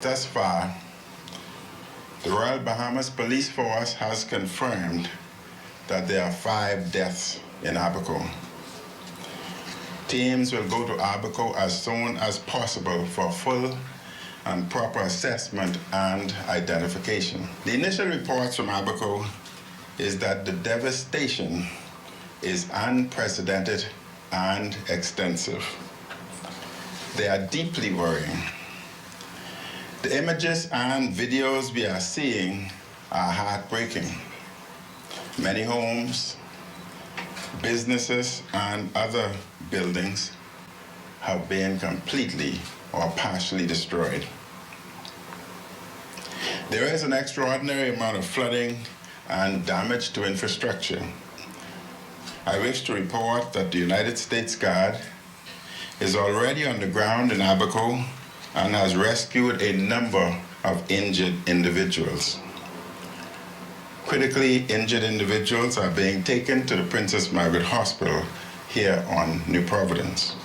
thus far, the Royal Bahamas Police Force has confirmed that there are 5 deaths in Abaco. Teams will go to Abaco as soon as possible for full and proper assessment and identification. The initial reports from Abaco is that the devastation is unprecedented and extensive. They are deeply worrying. The images and videos we are seeing are heartbreaking. Many homes, businesses, and other buildings have been completely or partially destroyed. There is an extraordinary amount of flooding and damage to infrastructure. I wish to report that the United States Guard is already on the ground in Abaco and has rescued a number of injured individuals. Critically injured individuals are being taken to the Princess Margaret Hospital here on New Providence.